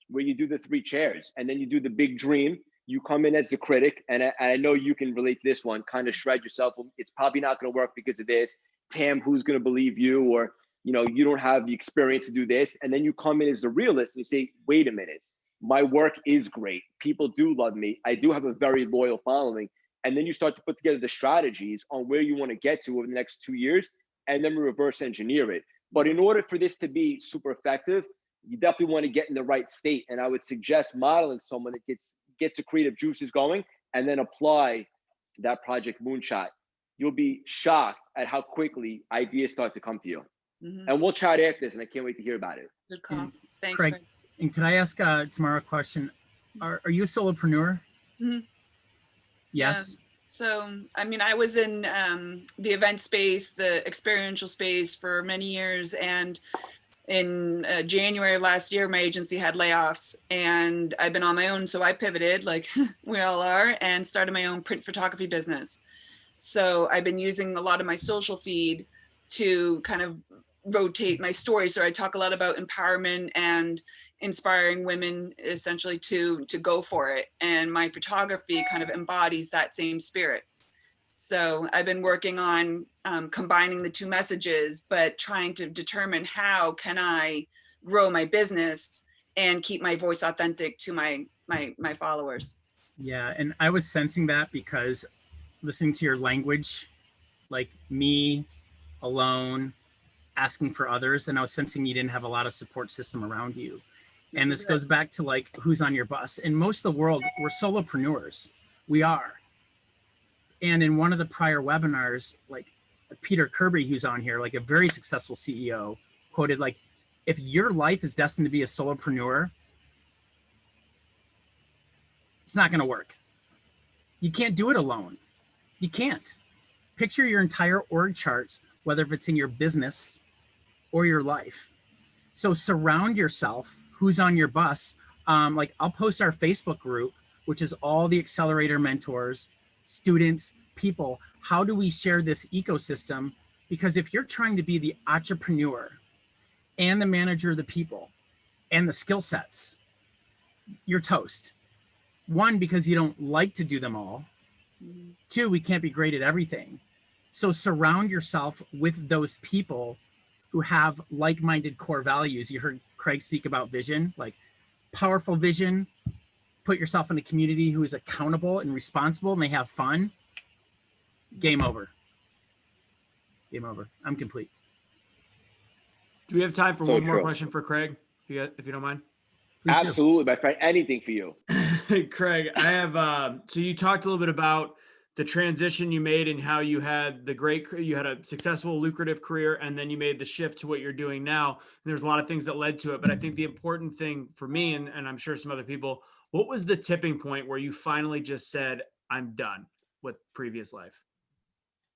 where you do the 3 chairs and then you do the big dream. You come in as the critic, and I know you can relate to this one, kind of shred yourself. It's probably not going to work because of this. Tam, who's going to believe you? Or, you don't have the experience to do this. And then you come in as the realist and you say, wait a minute, my work is great. People do love me. I do have a very loyal following. And then you start to put together the strategies on where you want to get to over the next 2 years, and then reverse engineer it. But in order for this to be super effective, you definitely want to get in the right state. And I would suggest modeling someone that gets the creative juices going and then apply that Project Moonshot. You'll be shocked at how quickly ideas start to come to you. Mm-hmm. And we'll chat after this, and I can't wait to hear about it. Good call. Thanks, Craig. And could I ask Tamara a question? Are you a solopreneur? Mm-hmm. Yes. So, I was in the event space, the experiential space for many years. And in January of last year, my agency had layoffs and I've been on my own. So I pivoted, like we all are, and started my own print photography business. So I've been using a lot of my social feed to kind of rotate my story. So I talk a lot about empowerment and inspiring women essentially to go for it. And my photography kind of embodies that same spirit. So I've been working on combining the 2 messages, but trying to determine how can I grow my business and keep my voice authentic to my followers. Yeah, and I was sensing that because listening to your language, like me, alone, asking for others, and I was sensing you didn't have a lot of support system around you. And this goes back to like who's on your bus. In most of the world, we're solopreneurs. We are. And in one of the prior webinars, like Peter Kirby, who's on here, like a very successful CEO, quoted like, if your life is destined to be a solopreneur, it's not going to work. You can't do it alone. You can't. Picture your entire org charts, whether if it's in your business or your life. So surround yourself. Who's on your bus? Like I'll post our Facebook group, which is all the accelerator mentors, students, people. How do we share this ecosystem? Because if you're trying to be the entrepreneur and the manager of the people and the skill sets, you're toast. One, because you don't like to do them all. Two, we can't be great at everything. So surround yourself with those people who have like-minded core values. You heard Craig speak about vision, like powerful vision. Put yourself in a community who is accountable and responsible and they have fun. Game over. Game over. I'm complete. Do we have time for So one more true. question for Craig, if you don't mind? Please do. Absolutely, my friend. Anything for you. Craig, I have, so you talked a little bit about the transition you made and how you had you had a successful, lucrative career, and then you made the shift to what you're doing now. And there's a lot of things that led to it. But I think the important thing for me, and I'm sure some other people, what was the tipping point where you finally just said, I'm done with previous life?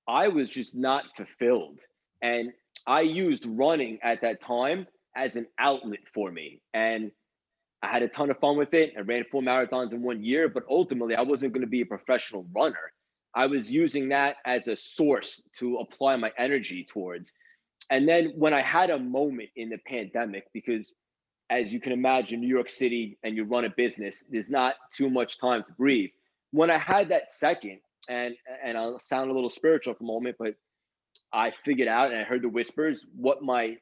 I was just not fulfilled. And I used running at that time as an outlet for me. And I had a ton of fun with it. I ran 4 marathons in 1 year, but ultimately I wasn't going to be a professional runner. I was using that as a source to apply my energy towards. And then when I had a moment in the pandemic, because as you can imagine, New York City and you run a business, there's not too much time to breathe. When I had that second, and I'll sound a little spiritual for a moment, but I figured out and I heard the whispers, what my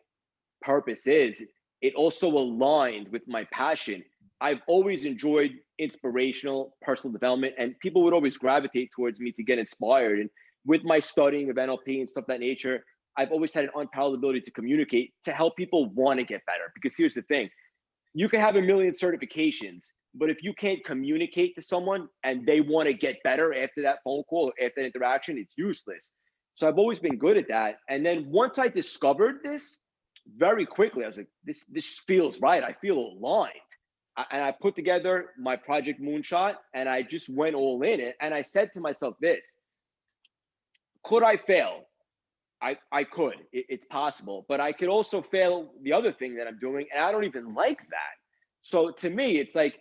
purpose is. It also aligned with my passion. I've always enjoyed inspirational personal development, and people would always gravitate towards me to get inspired. And with my studying of NLP and stuff of that nature, I've always had an unparalleled ability to communicate, to help people want to get better. Because here's the thing, you can have a million certifications, but if you can't communicate to someone and they want to get better after that phone call or after that interaction, it's useless. So I've always been good at that. And then once I discovered this, very quickly, I was like, this feels right. I feel aligned. And I put together my Project Moonshot and I just went all in it. And I said to myself this, could I fail? I could, it's possible, but I could also fail the other thing that I'm doing. And I don't even like that. So to me, it's like,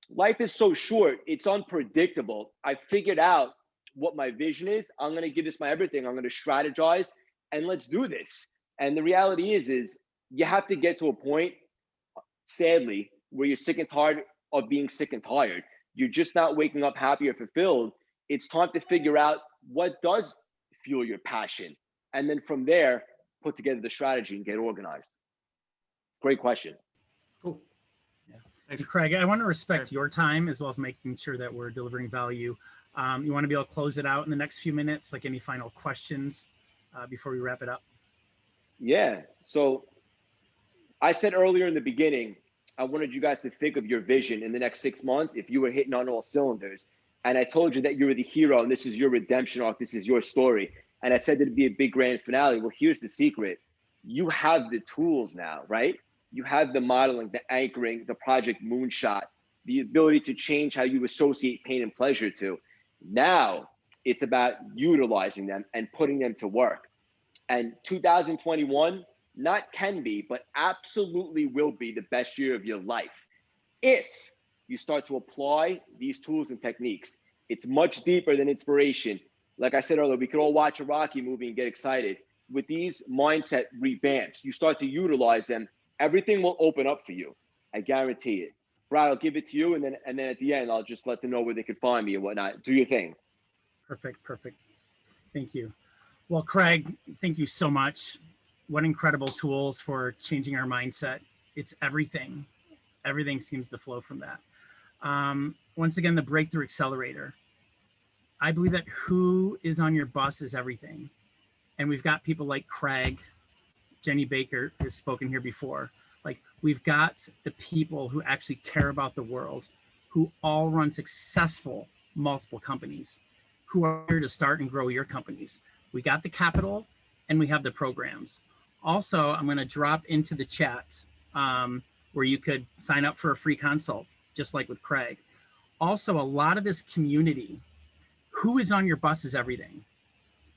life is so short. It's unpredictable. I figured out what my vision is. I'm going to give this my everything. I'm going to strategize and let's do this. And the reality is you have to get to a point, sadly, where you're sick and tired of being sick and tired. You're just not waking up happy or fulfilled. It's time to figure out what does fuel your passion. And then from there, put together the strategy and get organized. Great question. Cool. Yeah. Thanks, Craig. I want to respect your time as well as making sure that we're delivering value. You want to be able to close it out in the next few minutes, like any final questions before we wrap it up? Yeah. So I said earlier in the beginning, I wanted you guys to think of your vision in the next 6 months if you were hitting on all cylinders. And I told you that you were the hero and this is your redemption arc. This is your story. And I said it'd be a big grand finale. Well, here's the secret. You have the tools now, right? You have the modeling, the anchoring, the Project Moonshot, the ability to change how you associate pain and pleasure to. Now it's about utilizing them and putting them to work. And 2021, not can be, but absolutely will be the best year of your life if you start to apply these tools and techniques. It's much deeper than inspiration. Like I said earlier, we could all watch a Rocky movie and get excited. With these mindset revamps, you start to utilize them, everything will open up for you. I guarantee it. Brad, I'll give it to you, and then at the end, I'll just let them know where they can find me and whatnot. Do your thing. Perfect. Thank you. Well, Craig, thank you so much. What incredible tools for changing our mindset. It's everything. Everything seems to flow from that. Once again, the Breakthrough Accelerator. I believe that who is on your bus is everything. And we've got people like Craig, Jenny Baker has spoken here before. Like, we've got the people who actually care about the world, who all run successful multiple companies, who are here to start and grow your companies. We got the capital and we have the programs. Also, I'm going to drop into the chat where you could sign up for a free consult, just like with Craig. Also, a lot of this community, who is on your bus is everything.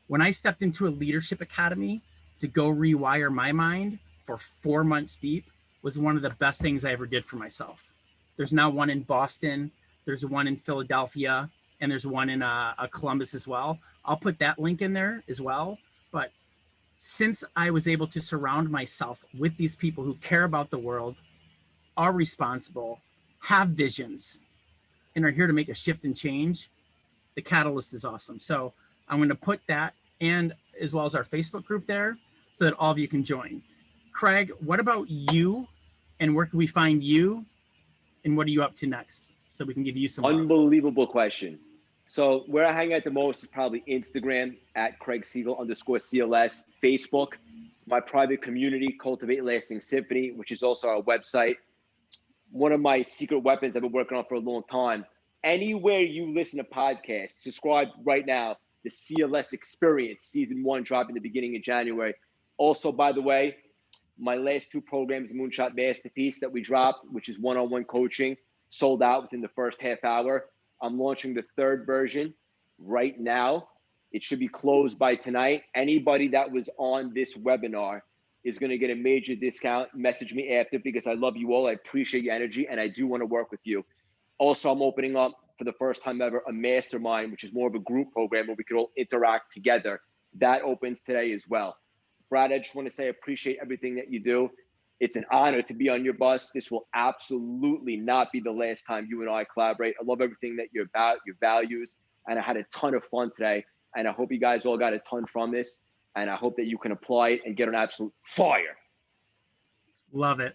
When I stepped into a leadership academy to go rewire my mind for 4 months deep was one of the best things I ever did for myself. There's now one in Boston, there's one in Philadelphia, and there's one in Columbus as well. I'll put that link in there as well. But since I was able to surround myself with these people who care about the world, are responsible, have visions, and are here to make a shift and change, the catalyst is awesome. So I'm going to put that, and as well as our Facebook group there, so that all of you can join. Craig, what about you, and where can we find you, and what are you up to next, so we can give you some love? Unbelievable question. So where I hang out the most is probably Instagram at Craig Siegel _CLS, Facebook, my private community, Cultivate Lasting Symphony, which is also our website. One of my secret weapons I've been working on for a long time. Anywhere you listen to podcasts, subscribe right now. The CLS Experience, season 1, dropping the beginning of January. Also, by the way, my last 2 programs, Moonshot Masterpiece, that we dropped, which is one-on-one coaching, sold out within the first half hour. I'm launching the 3rd version right now. It should be closed by tonight. Anybody that was on this webinar is going to get a major discount. Message me after, because I love you all. I appreciate your energy, and I do want to work with you. Also, I'm opening up for the first time ever a mastermind, which is more of a group program where we could all interact together. That opens today as well. Brad, I just want to say I appreciate everything that you do. It's an honor to be on your bus. This will absolutely not be the last time you and I collaborate. I love everything that you're about, your values, and I had a ton of fun today. And I hope you guys all got a ton from this, and I hope that you can apply it and get on absolute fire. Love it.